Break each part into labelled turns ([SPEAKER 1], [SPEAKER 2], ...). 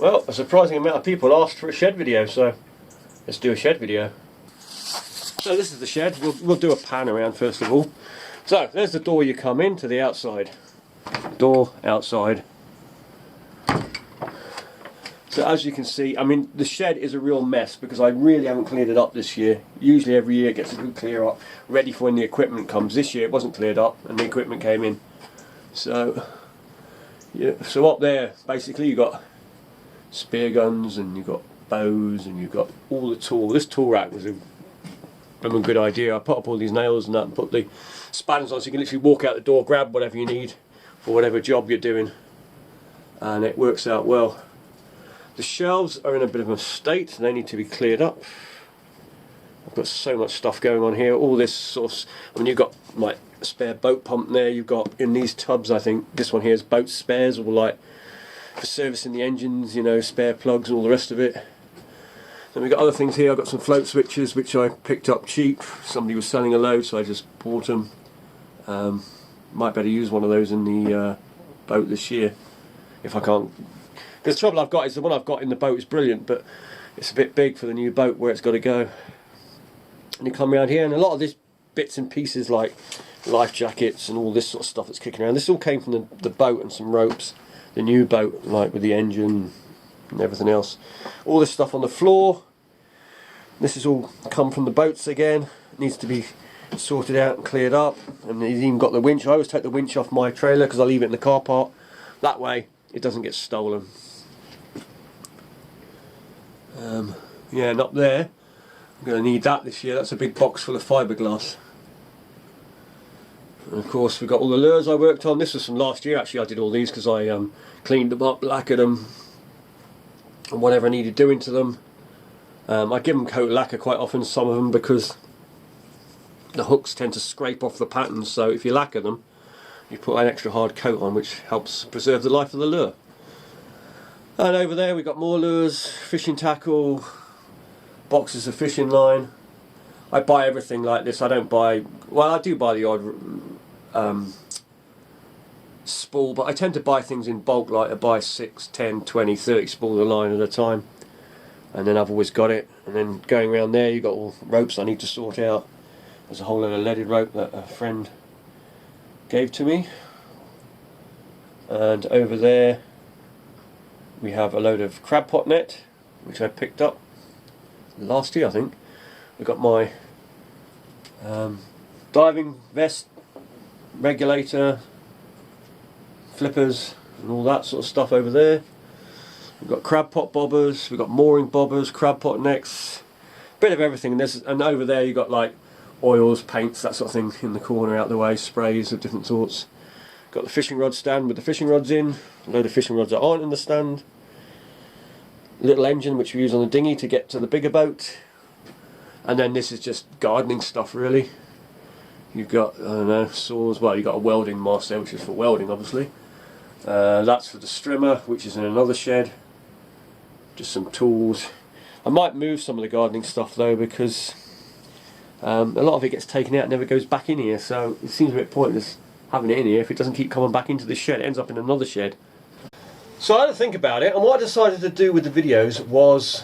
[SPEAKER 1] Well, a surprising amount of people asked for a shed video, so let's do a shed video. So this is the shed. We'll do a pan around first of all. So there's the door you come in to the outside. Door outside. So as you can see, I mean, the shed is a real mess because I really haven't cleared it up this year. Usually every year it gets a good clear up, ready for when the equipment comes. This year it wasn't cleared up and the equipment came in. So, yeah, so up there, basically you've got spear guns and you've got bows and you've got all the tool. This tool rack was a good idea. I put up all these nails and that and put the spanners on so you can literally walk out the door, grab whatever you need for whatever job you're doing, and it works out well. The shelves are in a bit of a state, they need to be cleared up. I've got so much stuff going on here, all this sort of, I mean, you've got like a spare boat pump there, you've got in these tubs, I think this one here is boat spares, or like for servicing the engines, you know, spare plugs and all the rest of it. Then we've got other things here. I've got some float switches which I picked up cheap. Somebody was selling a load, so I just bought them. Might better use one of those in the boat this year if I can't. Because the trouble I've got is the one I've got in the boat is brilliant, but it's a bit big for the new boat where it's got to go. And you come around here, and a lot of these bits and pieces like life jackets and all this sort of stuff that's kicking around. This all came from the boat and some ropes. The new boat, like with the engine and everything else. All this stuff on the floor. This has all come from the boats again. It needs to be sorted out and cleared up. And he's even got the winch. I always take the winch off my trailer because I leave it in the car park. That way it doesn't get stolen. Yeah, and up there, I'm going to need that this year. That's a big box full of fiberglass. And of course we've got all the lures I worked on. This was from last year actually. I did all these because I cleaned them up, lacquered them, and whatever I needed doing to them. I give them coat lacquer quite often, some of them, because the hooks tend to scrape off the patterns, so if you lacquer them you put an extra hard coat on, which helps preserve the life of the lure. And over there we've got more lures, fishing tackle, boxes of fishing line. I buy everything like this. I don't buy, well, I do buy the odd spool, but I tend to buy things in bulk, like I buy 6, 10, 20, 30 spools of line at a time, and then I've always got it. And then going around there you've got all ropes I need to sort out. There's a whole lot of leaded rope that a friend gave to me, and over there we have a load of crab pot net which I picked up last year, I think. We've got my diving vest, regulator, flippers and all that sort of stuff over there. We've got crab pot bobbers, we've got mooring bobbers, crab pot necks, bit of everything. And over there you've got like oils, paints, that sort of thing in the corner out the way, sprays of different sorts. Got the fishing rod stand with the fishing rods in, a load of fishing rods that aren't in the stand. Little engine which we use on the dinghy to get to the bigger boat. And then this is just gardening stuff really. You've got, I don't know, saws, well you've got a welding mast there which is for welding obviously. That's for the strimmer which is in another shed. Just some tools. I might move some of the gardening stuff though because a lot of it gets taken out and never goes back in here, so it seems a bit pointless having it in here if it doesn't keep coming back into the shed. It ends up in another shed. So I had to think about it, and what I decided to do with the videos was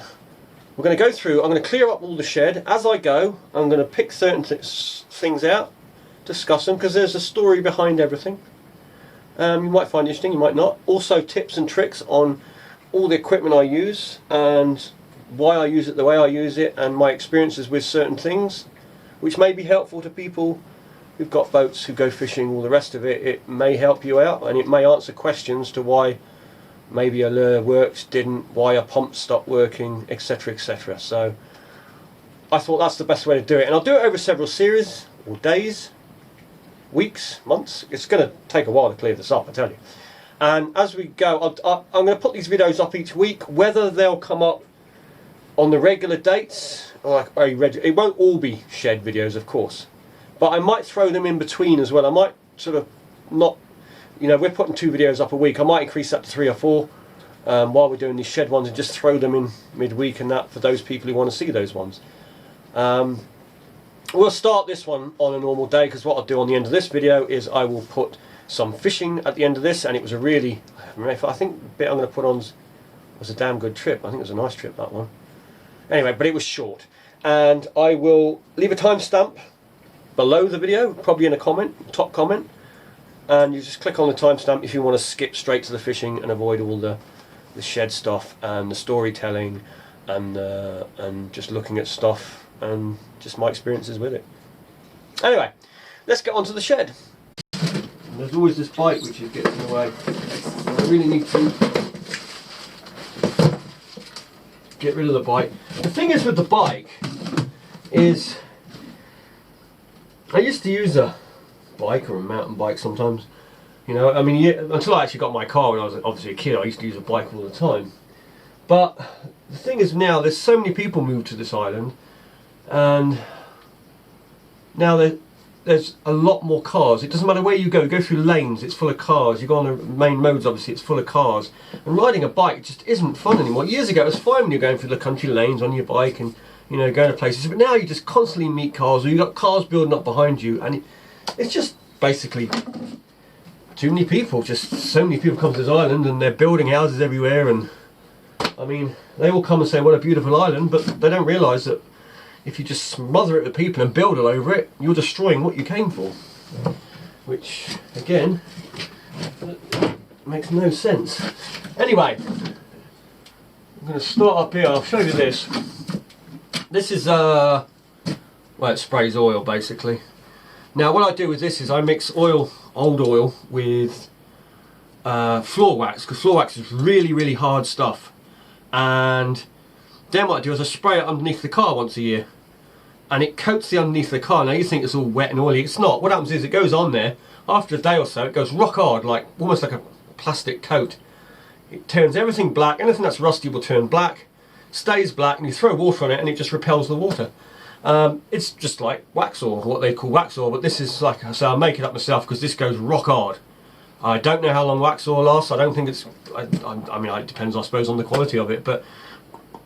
[SPEAKER 1] we're going to go through, I'm going to clear up all the shed. As I go, I'm going to pick certain things out, discuss them, because there's a story behind everything. You might find it interesting, you might not. Also tips and tricks on all the equipment I use and why I use it the way I use it, and my experiences with certain things, which may be helpful to people who've got boats, who go fishing, all the rest of it. It may help you out, and it may answer questions to why maybe a lure works, didn't, why a pump stopped working, etc, etc. So I thought that's the best way to do it, and I'll do it over several series, or days, weeks, months. It's going to take a while to clear this up, I tell you. And as we go, I'm going to put these videos up each week. Whether they'll come up on the regular dates, like it won't all be shed videos of course, but I might throw them in between as well. I might sort of not, you know, we're putting 2 videos up a week, I might increase that to 3 or 4 while we're doing these shed ones, and just throw them in midweek and that for those people who want to see those ones. We'll start this one on a normal day, because what I'll do on the end of this video is I will put some fishing at the end of this, and it was a really, I think the bit I'm going to put on is was a damn good trip. I think it was a nice trip, that one. Anyway, but it was short. And I will leave a timestamp below the video, probably in a comment, top comment. And you just click on the timestamp if you want to skip straight to the fishing and avoid all the shed stuff and the storytelling and just looking at stuff and just my experiences with it. Anyway, let's get on to the shed. And there's always this bike which is getting in the way. I really need to get rid of the bike. The thing is with the bike is I used to use a bike or a mountain bike sometimes, you know. I mean, until I actually got my car when I was obviously a kid, I used to use a bike all the time. But the thing is now there's so many people moved to this island, and now there's a lot more cars. It doesn't matter where you go through lanes, it's full of cars. You go on the main roads, obviously it's full of cars, and riding a bike just isn't fun anymore. Years ago it was fine when you're going through the country lanes on your bike and, you know, going to places, but now you just constantly meet cars, or you've got cars building up behind you, and it's just basically too many people. Just so many people come to this island and they're building houses everywhere, and I mean, they all come and say what a beautiful island, but they don't realise that if you just smother it with people and build all over it, you're destroying what you came for. Which, again, makes no sense. Anyway, I'm going to start up here. I'll show you this. This is, well, it sprays oil basically. Now what I do with this is I mix oil, old oil, with floor wax, because floor wax is really, really hard stuff. And then what I do is I spray it underneath the car once a year, and it coats the underneath of the car. Now you think it's all wet and oily, it's not. What happens is it goes on there, after a day or so it goes rock hard, like almost like a plastic coat. It turns everything black, anything that's rusty will turn black, stays black, and you throw water on it and it just repels the water. It's just like wax oil, what they call wax oil, but this is like, so I make it up myself because this goes rock hard. I don't know how long wax oil lasts. I don't think it's, I mean, it depends I suppose on the quality of it, but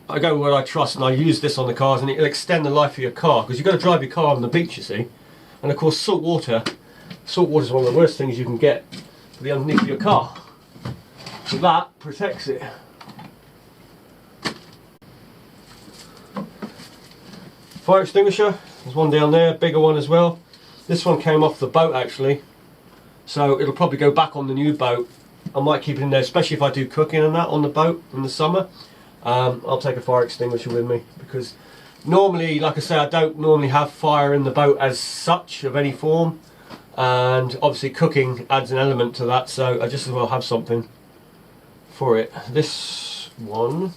[SPEAKER 1] I go where I trust, and I use this on the cars, and it'll extend the life of your car, because you've got to drive your car on the beach, you see. And of course salt water is one of the worst things you can get for the underneath of your car. So that protects it. Fire extinguisher, there's one down there, bigger one as well. This one came off the boat actually, so it'll probably go back on the new boat. I might keep it in there, especially if I do cooking and that on the boat in the summer. I'll take a fire extinguisher with me, because normally, like I say, I don't normally have fire in the boat as such of any form, and obviously cooking adds an element to that, so I just as well have something for it. This one,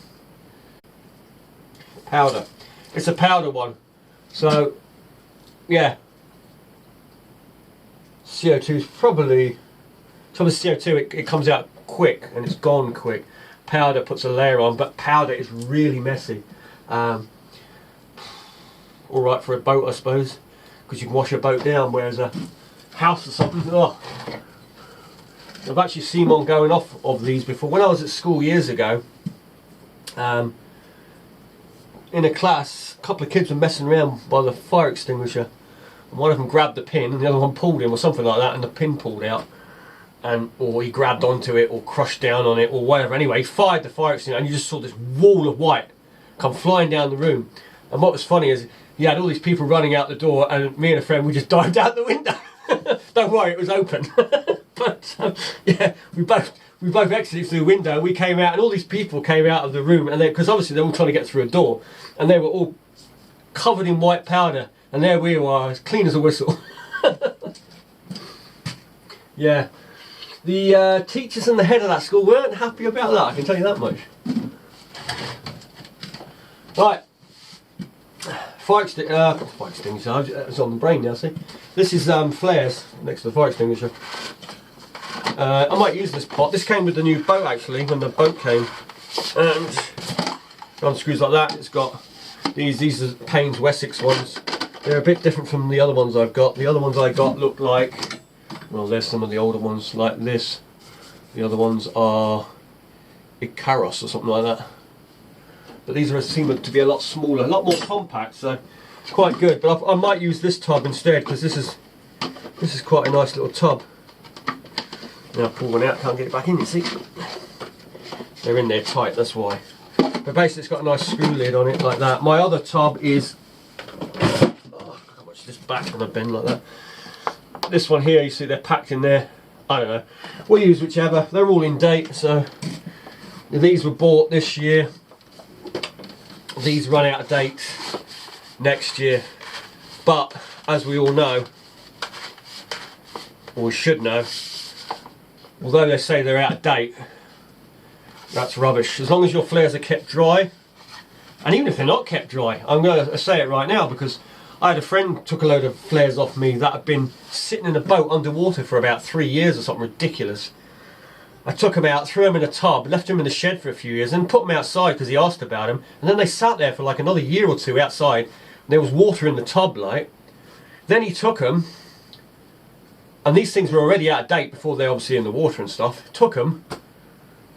[SPEAKER 1] powder. It's a powder one, so yeah, CO2 is probably, so the CO2 it comes out quick and it's gone quick. Powder puts a layer on, but powder is really messy. Alright for a boat I suppose, because you can wash a boat down, whereas a house or something, oh. I've actually seen one going off of these before. When I was at school years ago, in a class, a couple of kids were messing around by the fire extinguisher, and one of them grabbed the pin and the other one pulled him or something like that, and the pin pulled out, and or he grabbed onto it or crushed down on it or whatever. Anyway, he fired the fire extinguisher and you just saw this wall of white come flying down the room. And what was funny is you had all these people running out the door, and me and a friend, we just dived out the window. Don't worry, it was open. But yeah, we both exited through the window. We came out, and all these people came out of the room, and because obviously they're all trying to get through a door, and they were all covered in white powder, and there we were, as clean as a whistle. Yeah, the teachers and the head of that school weren't happy about that, I can tell you that much. Right, fire extinguisher, it's on the brain now, see? This is flares next to the fire extinguisher. I might use this pot. This came with the new boat actually, when the boat came. And on screws like that, it's got these are Payne's Wessex ones. They're a bit different from the other ones I've got. The other ones I got look like, well, there's some of the older ones like this. The other ones are Icaros or something like that. But these seem to be a lot smaller, a lot more compact, so it's quite good. But I might use this tub instead, because this is quite a nice little tub. Now I pull one out, can't get it back in, you see. They're in there tight, that's why. But basically it's got a nice screw lid on it like that. My other tub is, oh, how much this back on a bin like that. This one here, you see they're packed in there. I don't know. We'll use whichever. They're all in date, so these were bought this year. These run out of date next year. But as we all know, or we should know, although they say they're out of date, that's rubbish. As long as your flares are kept dry, and even if they're not kept dry, I'm going to say it right now because I had a friend took a load of flares off me that had been sitting in a boat underwater for about 3 years or something ridiculous. I took them out, threw them in a tub, left them in the shed for a few years and put them outside because he asked about them, and then they sat there for like another year or two outside and there was water in the tub like. Then he took them, and these things were already out of date before they're obviously in the water and stuff. Took them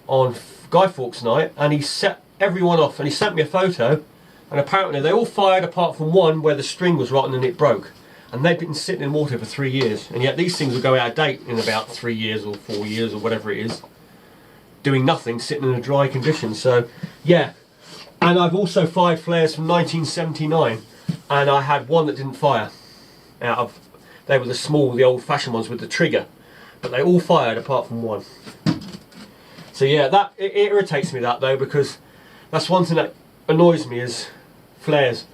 [SPEAKER 1] on Guy Fawkes night and he set everyone off and he sent me a photo, and apparently they all fired apart from one where the string was rotten and it broke, and they'd been sitting in water for 3 years, and yet these things will go out of date in about 3 years or 4 years or whatever it is, doing nothing, sitting in a dry condition. So yeah, and I've also fired flares from 1979 and I had one that didn't fire out of, they were the old-fashioned ones with the trigger, but they all fired apart from one. So yeah, that it irritates me that though, because that's one thing that annoys me is flares.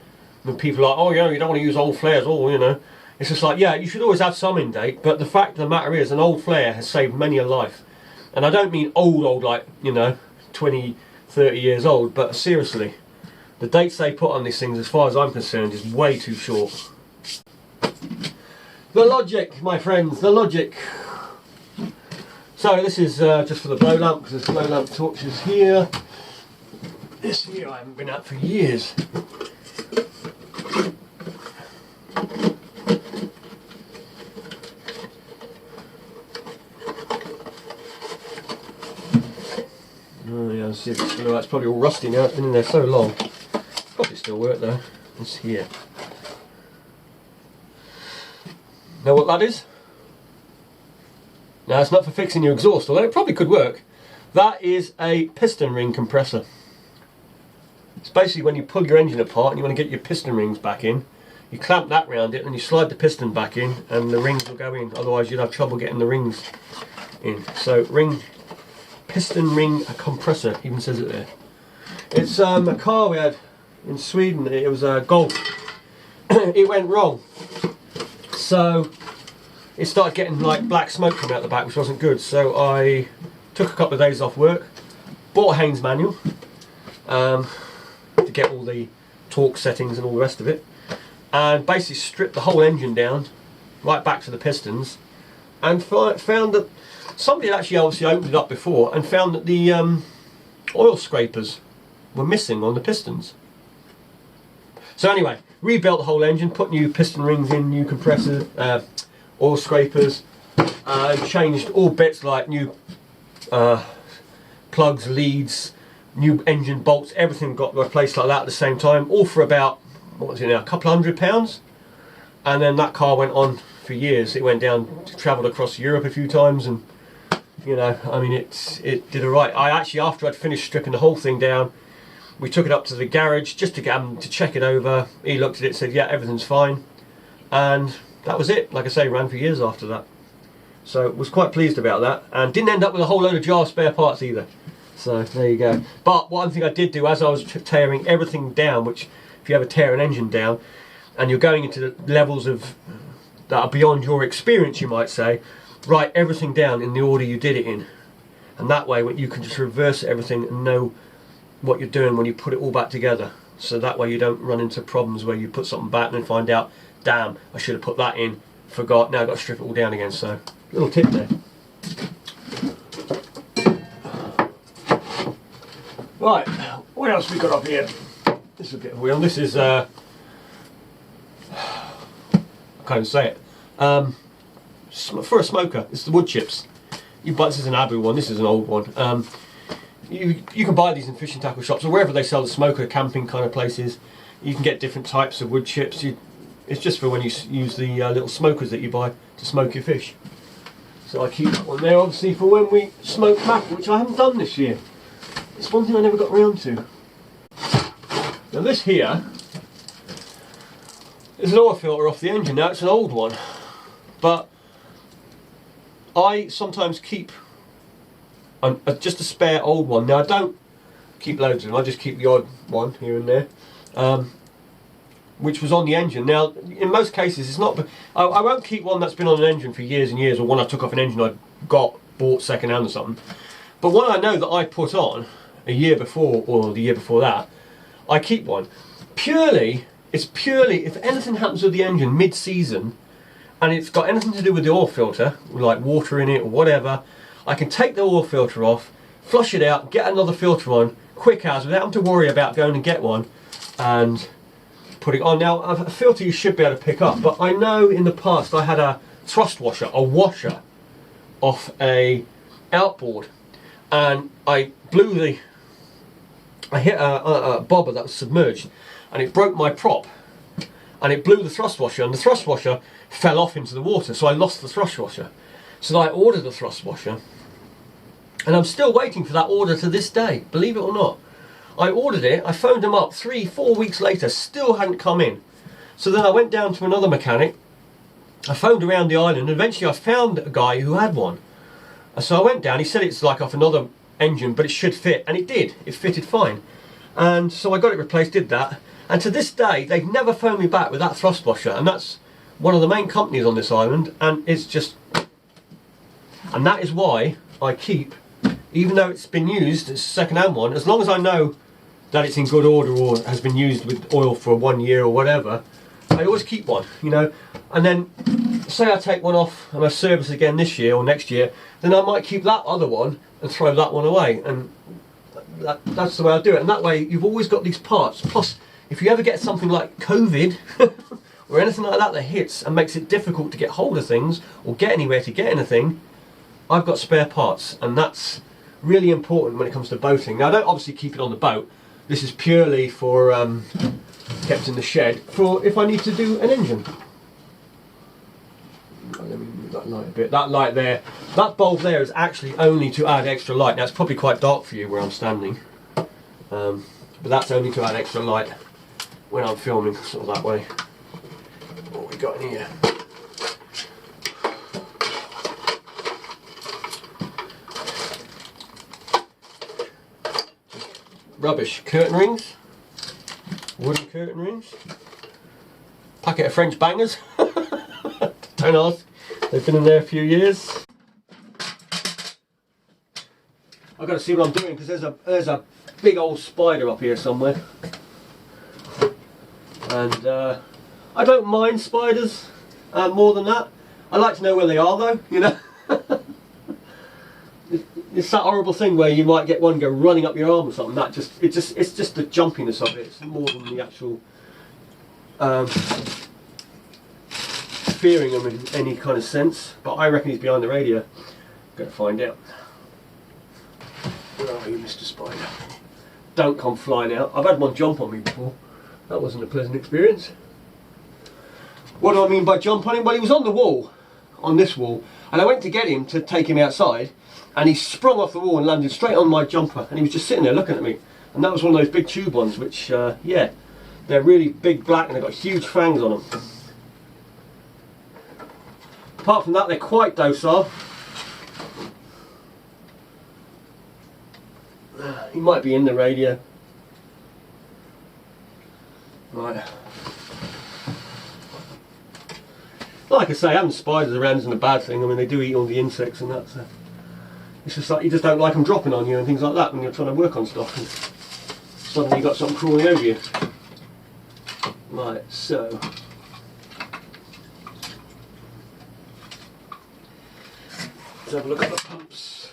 [SPEAKER 1] When people are like, oh yeah, you don't want to use old flares, oh, you know. It's just like, yeah, you should always have some in date, but the fact of the matter is an old flare has saved many a life. And I don't mean old like, you know, 20, 30 years old, but seriously, the dates they put on these things, as far as I'm concerned, is way too short. The logic, my friends, the logic. So this is just for the blow lamp, because there's blow lamp torches here. This here I haven't been at for years. Oh yeah, see if it's still, that's probably all rusty now, it's been in there so long. Probably still work though. It's here. Know what that is? Now it's not for fixing your exhaust, although it probably could work. That is a piston ring compressor. It's basically when you pull your engine apart and you want to get your piston rings back in, you clamp that round it and you slide the piston back in and the rings will go in, otherwise you'd have trouble getting the rings in. So piston ring compressor, even says it there. It's a car we had in Sweden, it was a Golf. It went wrong. So it started getting like black smoke coming out the back, which wasn't good. So I took a couple of days off work, bought a Haynes manual to get all the torque settings and all the rest of it, and basically stripped the whole engine down right back to the pistons, and found that somebody had actually obviously opened it up before and found that the oil scrapers were missing on the pistons. So anyway, rebuilt the whole engine, put new piston rings in, new compressor, oil scrapers, changed all bits like new plugs, leads, new engine bolts, everything got replaced like that at the same time, all for about, what was it now, a couple £100. And then that car went on for years. It went down, travelled across Europe a few times, and you know, I mean, it did alright. I actually, after I'd finished stripping the whole thing down, we took it up to the garage just to get him to check it over. He looked at it, said yeah, everything's fine, and that was it. Like I say, ran for years after that. So was quite pleased about that, and didn't end up with a whole load of jar spare parts either. So there you go. But one thing I did do, as I was tearing everything down, which if you ever tear an engine down and you're going into the levels of that are beyond your experience, you might say, write everything down in the order you did it in, and that way you can just reverse everything and know what you're doing when you put it all back together. So that way you don't run into problems where you put something back and then find out, damn, I should have put that in, forgot, now I've got to strip it all down again. So little tip there. Right, what else we got up here? This is a bit of a wheel. This is I can't even say it. For a smoker, it's the wood chips. This is an Abu one. This is an old one. You can buy these in fishing tackle shops or wherever they sell the smoker, camping kind of places. You can get different types of wood chips. It's just for when you use the little smokers that you buy to smoke your fish. So I keep that one there, obviously, for when we smoke mackerel, which I haven't done this year. it's one thing I never got around to. Now this here is an oil filter off the engine. Now it's an old one, but I sometimes keep just a spare old one. Now I don't keep loads of them, I just keep the odd one here and there, which was on the engine. Now in most cases it's not, I won't keep one that's been on an engine for years and years, or one I took off an engine I bought second hand or something. But one I know that I put on a year before or the year before that, I keep one. It's purely if anything happens with the engine mid-season and it's got anything to do with the oil filter, like water in it or whatever, I can take the oil filter off, flush it out, get another filter on, quick as, without having to worry about going and get one and put it on. Now a filter you should be able to pick up, but I know in the past I had a thrust washer, a washer off a outboard, and I hit a bobber that was submerged and it broke my prop and it blew the thrust washer, and the thrust washer fell off into the water, so I lost the thrust washer. So I ordered a thrust washer, and I'm still waiting for that order to this day, believe it or not. I ordered it, I phoned them up 3-4 weeks later, still hadn't come in. So then I went down to another mechanic, I phoned around the island, and eventually I found a guy who had one. And so I went down, he said it's like off another engine, but it should fit, and it did, it fitted fine. And so I got it replaced, did that, and to this day they've never phoned me back with that thrust washer, and that's one of the main companies on this island, and it's just, and that is why I keep, even though it's been used, it's a second-hand one, as long as I know that it's in good order or has been used with oil for 1 year or whatever, I always keep one, you know. And then say I take one off and I service again this year or next year, then I might keep that other one and throw that one away, and that's the way I do it. And that way you've always got these parts. Plus, if you ever get something like COVID or anything like that that hits and makes it difficult to get hold of things or get anywhere to get anything, I've got spare parts, and that's really important when it comes to boating. Now I don't obviously keep it on the boat, this is purely for kept in the shed for if I need to do an engine. Let me move that light a bit. That light there, that bulb there is actually only to add extra light. Now it's probably quite dark for you where I'm standing, but that's only to add extra light when I'm filming, sort of that way. What we got in here? Rubbish. Curtain rings, wooden curtain rings, packet of French bangers. Don't ask, they've been in there a few years. I've got to see what I'm doing because there's a big old spider up here somewhere, and I don't mind spiders more than that. I like to know where they are though, you know. It's that horrible thing where you might get one go running up your arm or something. It's just the jumpiness of it. It's more than the actual fearing them in any kind of sense. But I reckon he's behind the radio. Going to find out. Where are you, Mr. Spider? Don't come flying out. I've had one jump on me before. That wasn't a pleasant experience. What do I mean by jump on him? Well, he was on the wall, on this wall, and I went to get him to take him outside, and he sprung off the wall and landed straight on my jumper, and he was just sitting there looking at me. And that was one of those big tube ones, which, yeah, they're really big black and they've got huge fangs on them. Apart from that, they're quite docile. He might be in the radio. Right. Like I say, having spiders around isn't a bad thing. I mean, they do eat all the insects and that. So it's just like you just don't like them dropping on you and things like that when you're trying to work on stuff. And suddenly you've got something crawling over you. Right, so let's have a look at the pumps.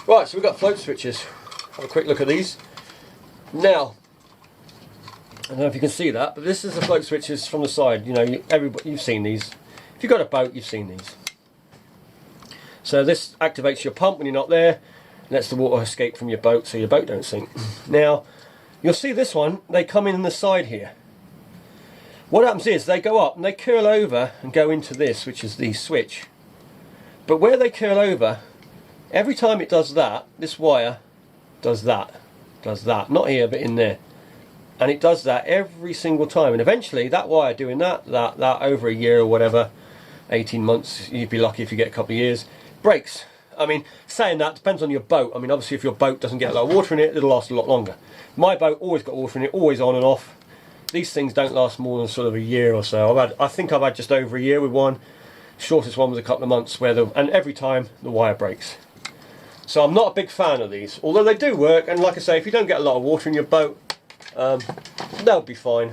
[SPEAKER 1] Right, so we've got float switches. Have a quick look at these. Now, I don't know if you can see that, but this is the float switches from the side. You know, everybody, you've seen these. If you've got a boat, you've seen these. So this activates your pump when you're not there, lets the water escape from your boat so your boat don't sink. Now, you'll see this one, they come in the side here. What happens is they go up and they curl over and go into this, which is the switch. But where they curl over, Every time it does that, this wire does that. Not here, but in there. And it does that every single time. And eventually, that wire doing that over a year or whatever, 18 months, you'd be lucky if you get a couple of years, breaks. I mean, saying that depends on your boat. I mean, obviously, if your boat doesn't get a lot of water in it, it'll last a lot longer. My boat always got water in it, always on and off. These things don't last more than sort of a year or so. I think I've had just over a year with one. Shortest one was a couple of months, and every time the wire breaks. So I'm not a big fan of these, although they do work. And like I say, if you don't get a lot of water in your boat, they'll be fine.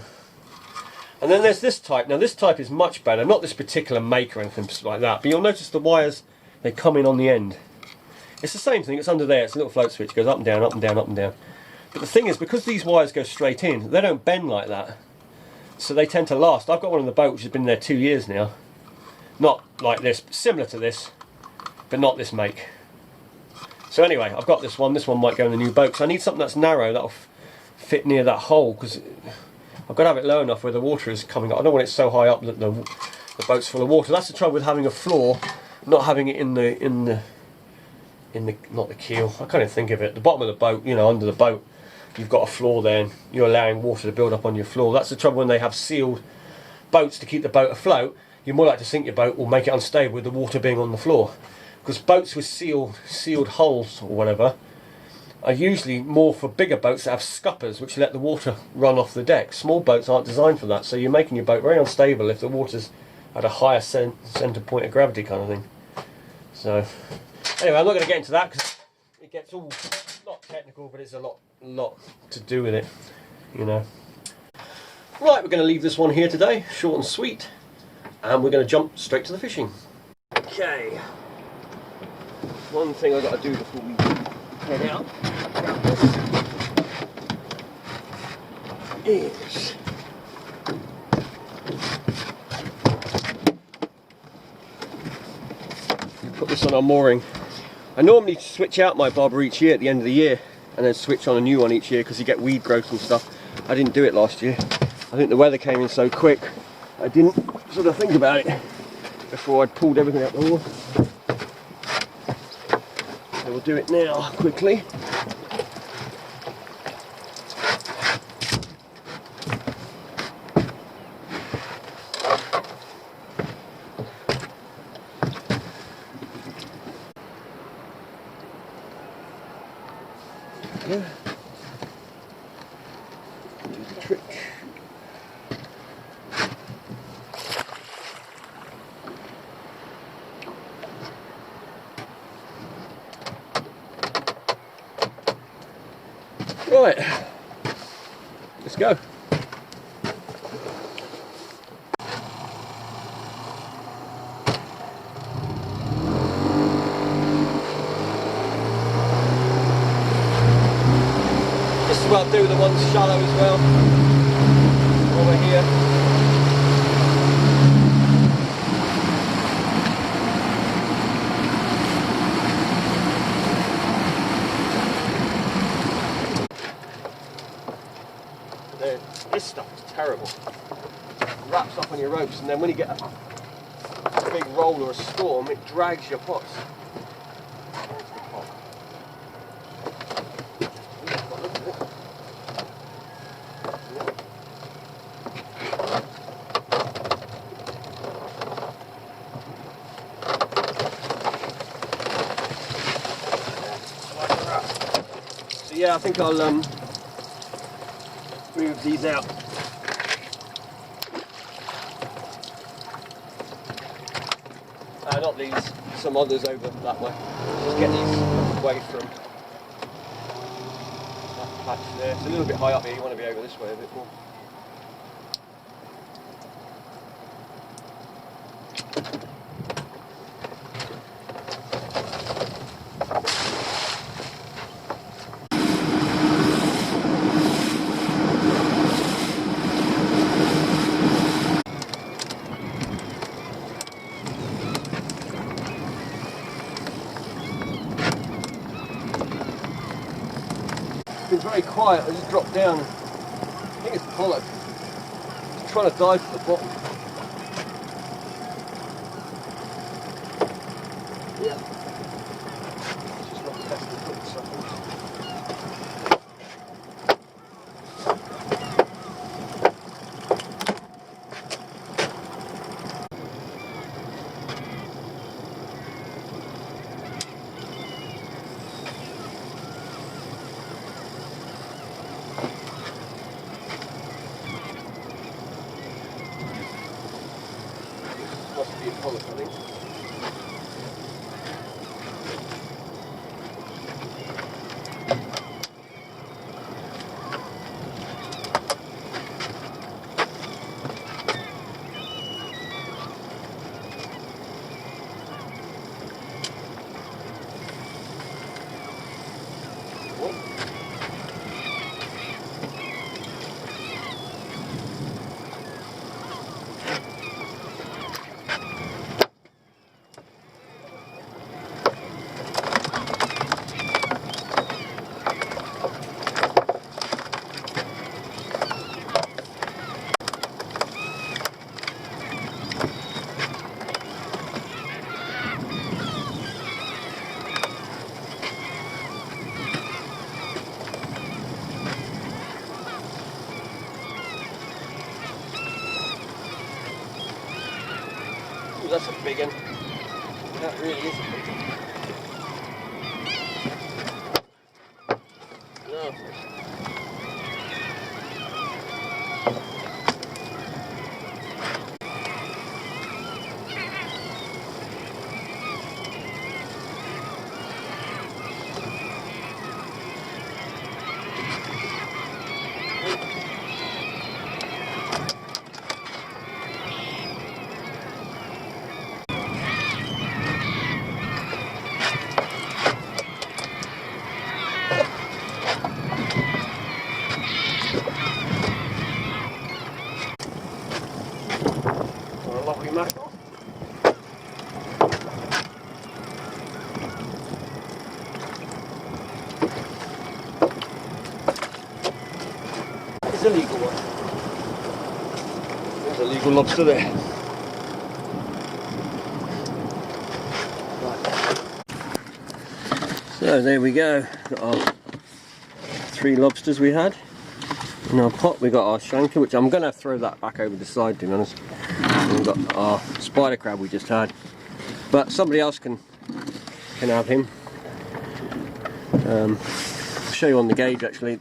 [SPEAKER 1] And then there's this type. Now this type is much better, not this particular make or anything like that, but you'll notice the wires, they come in on the end. It's the same thing, it's under there, it's a little float switch, it goes up and down, up and down, up and down. But the thing is, because these wires go straight in, they don't bend like that. So they tend to last. I've got one on the boat which has been there 2 years now. Not like this, similar to this, but not this make. So anyway, I've got this one might go in the new boat. So I need something that's narrow, that'll fit near that hole, because I've got to have it low enough where the water is coming up. I don't want it so high up that the boat's full of water. That's the trouble with having a floor, not having it in the not the keel. I can't even think of it. The bottom of the boat, you know, under the boat, you've got a floor there, and you're allowing water to build up on your floor. That's the trouble when they have sealed boats to keep the boat afloat. You're more likely to sink your boat or make it unstable with the water being on the floor. Because boats with sealed hulls or whatever are usually more for bigger boats that have scuppers which let the water run off the deck. Small boats aren't designed for that, so you're making your boat very unstable if the water's at a higher centre point of gravity kind of thing. So anyway, I'm not going to get into that because it gets all not technical, but it's a lot to do with it, you know. Right, we're going to leave this one here today, short and sweet, and we're going to jump straight to the fishing. Okay. One thing I've got to do before we head out is put this on our mooring. I normally switch out my bobber each year at the end of the year and then switch on a new one each year because you get weed growth and stuff. I didn't do it last year. I think the weather came in so quick I didn't sort of think about it before I'd pulled everything out the water. So we'll do it now quickly. Yeah. Do the trick. Right, let's go. This is what I'll do, the ones shallow as well, over here. This stuff is terrible. It wraps up on your ropes, and then when you get a big roll or a storm, it drags your pots. So yeah, I think I'll move these out. Not these, some others over that way. Just get these away from that patch there. It's a little bit high up here, you want to be over this way a bit more. It's been very quiet, I just dropped down. I think it's pollock. Just trying to dive to the bottom. Yeah. be a pollock, I think. Ooh, that's a big one. That really is a big one. No. A lovely mackerel. It's a legal one. There's a legal lobster there. Right. So there we go. Got our 3 lobsters we had in our pot. We got our shanker, which I'm going to throw that back over the side, to be honest. We've got our spider crab we just had, but somebody else can have him. I'll show you on the gauge actually.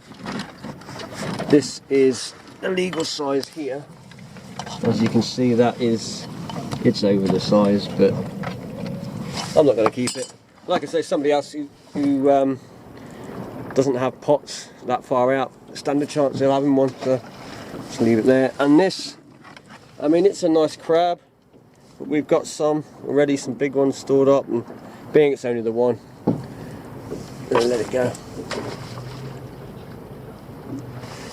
[SPEAKER 1] This is the legal size here. As you can see, it's over the size, but I'm not going to keep it. Like I say, somebody else who doesn't have pots that far out, standard chance they'll have him one, so just leave it there. And this, I mean, it's a nice crab, but we've got some already, some big ones stored up, and being it's only the one, I'm gonna let it go.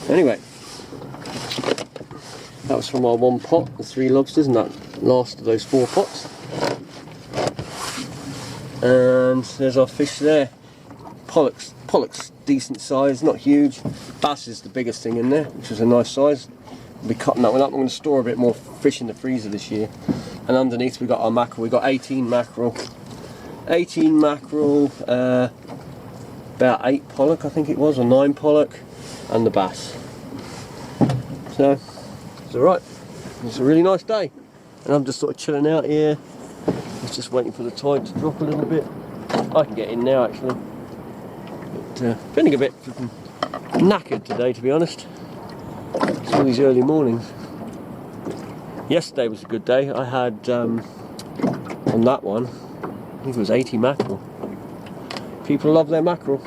[SPEAKER 1] Anyway, that was from our 1 pot, the 3 lobsters, and that last of those 4 pots. And there's our fish there. Pollocks decent size, not huge. Bass is the biggest thing in there, which is a nice size. We'll be cutting that one up. I'm going to store a bit more fish in the freezer this year. And underneath we got our mackerel. We got 18 mackerel. 18 mackerel, about 8 pollock I think it was, or 9 pollock, and the bass. So it's alright. It's a really nice day. And I'm just sort of chilling out here. I was just waiting for the tide to drop a little bit. I can get in now actually. But feeling a bit knackered today, to be honest. It's all these early mornings. Yesterday was a good day. I had on that one, I think it was 80 mackerel. People love their mackerel.